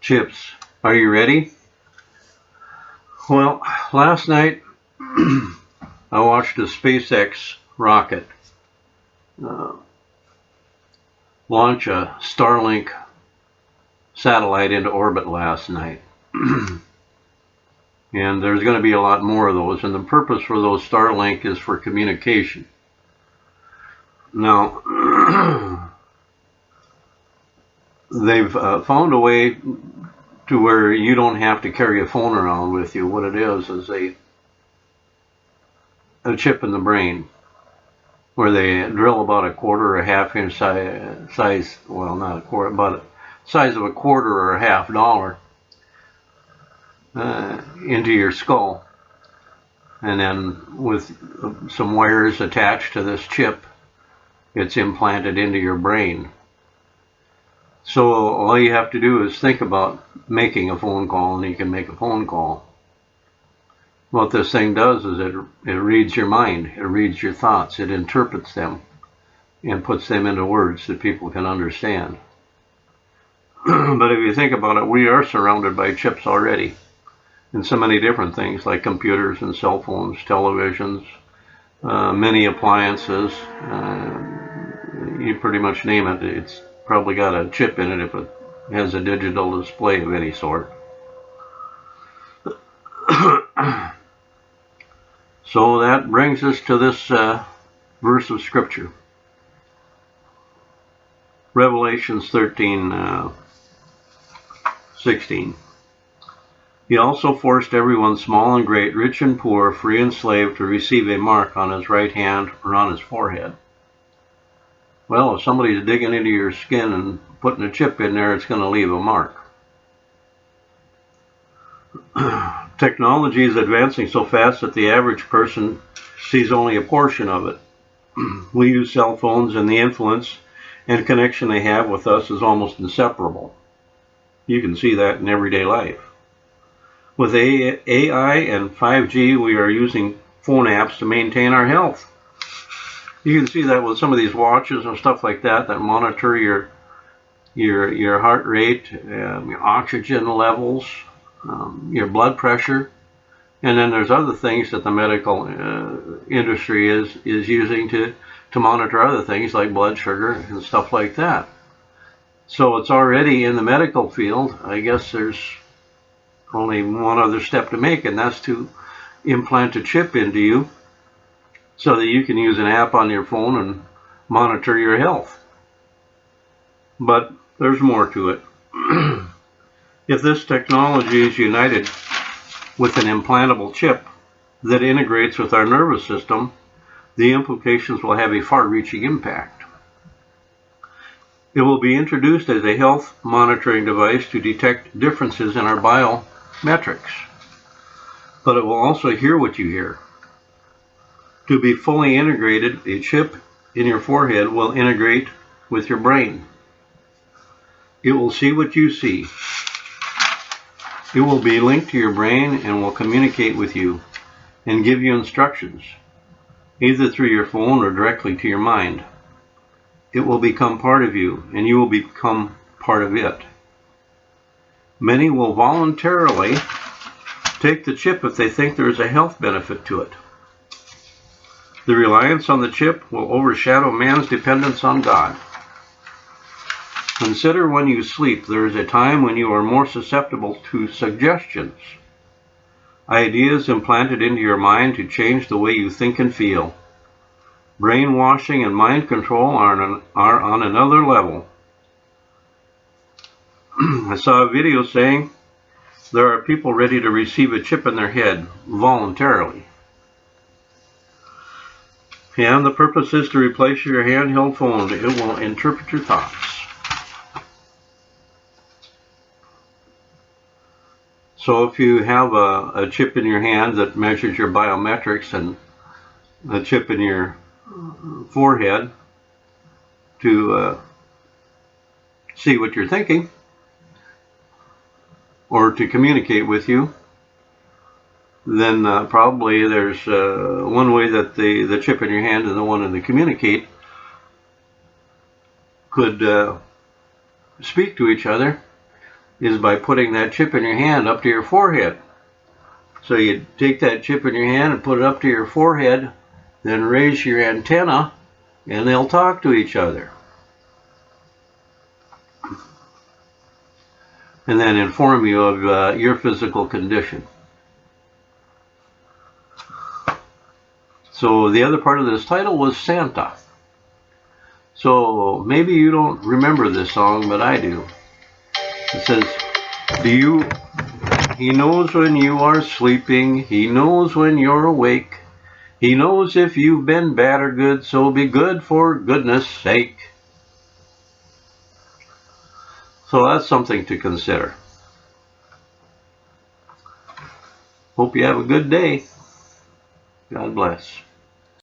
Chips, are you ready? Well, last night I watched a SpaceX rocket launch a Starlink satellite into orbit last night. And there's going to be a lot more of those, and the purpose for those Starlink is for communication. Now, they've found a way to where you don't have to carry a phone around with you. What it is a chip in the brain, where they drill about a quarter or a half inch size, well, not a quarter, but size of a quarter or a half dollar into your skull, and then with some wires attached to this chip, it's implanted into your brain. So all you have to do is think about making a phone call, and you can make a phone call. What this thing does is it reads your mind, it reads your thoughts, it interprets them and puts them into words that people can understand. But if you think about it, we are surrounded by chips already in so many different things like computers and cell phones, televisions, many appliances. You pretty much name it, it's probably got a chip in it if it has a digital display of any sort. So that brings us to this verse of Scripture. Revelations 13:16. He also forced everyone, small and great, rich and poor, free and slave, to receive a mark on his right hand or on his forehead. Well, if somebody's digging into your skin and putting a chip in there, it's going to leave a mark. Technology is advancing so fast that the average person sees only a portion of it. We use cell phones, and the influence and connection they have with us is almost inseparable. You can see that in everyday life. With AI and 5G, we are using phone apps to maintain our health. You can see that with some of these watches and stuff like that monitor your heart rate, your oxygen levels, your blood pressure, and then there's other things that the medical industry is using to monitor other things like blood sugar and stuff like that. So it's already in the medical field. I guess there's only one other step to make, and that's to implant a chip into you so that you can use an app on your phone and monitor your health. But there's more to it. If this technology is united with an implantable chip that integrates with our nervous system, the implications will have a far-reaching impact. It will be introduced as a health monitoring device to detect differences in our biometrics, but it will also hear what you hear. To be fully integrated, a chip in your forehead will integrate with your brain. It will see what you see. It will be linked to your brain and will communicate with you and give you instructions, either through your phone or directly to your mind. It will become part of you, and you will become part of it. Many will voluntarily take the chip if they think there is a health benefit to it. The reliance on the chip will overshadow man's dependence on God. Consider when you sleep, there is a time when you are more susceptible to suggestions, ideas implanted into your mind to change the way you think and feel. Brainwashing and mind control are on another level. I saw a video saying there are people ready to receive a chip in their head voluntarily. And the purpose is to replace your handheld phone. It will interpret your thoughts. So if you have a chip in your hand that measures your biometrics and a chip in your forehead to see what you're thinking or to communicate with you, then probably there's one way that the chip in your hand and the one in the communicate could speak to each other is by putting that chip in your hand up to your forehead. So you take that chip in your hand and put it up to your forehead, then raise your antenna, and they'll talk to each other. And then inform you of your physical condition. So the other part of this title was Santa. So maybe you don't remember this song, but I do. It says, he knows when you are sleeping, he knows when you're awake, he knows if you've been bad or good, so be good for goodness sake. So that's something to consider. Hope you have a good day. God bless.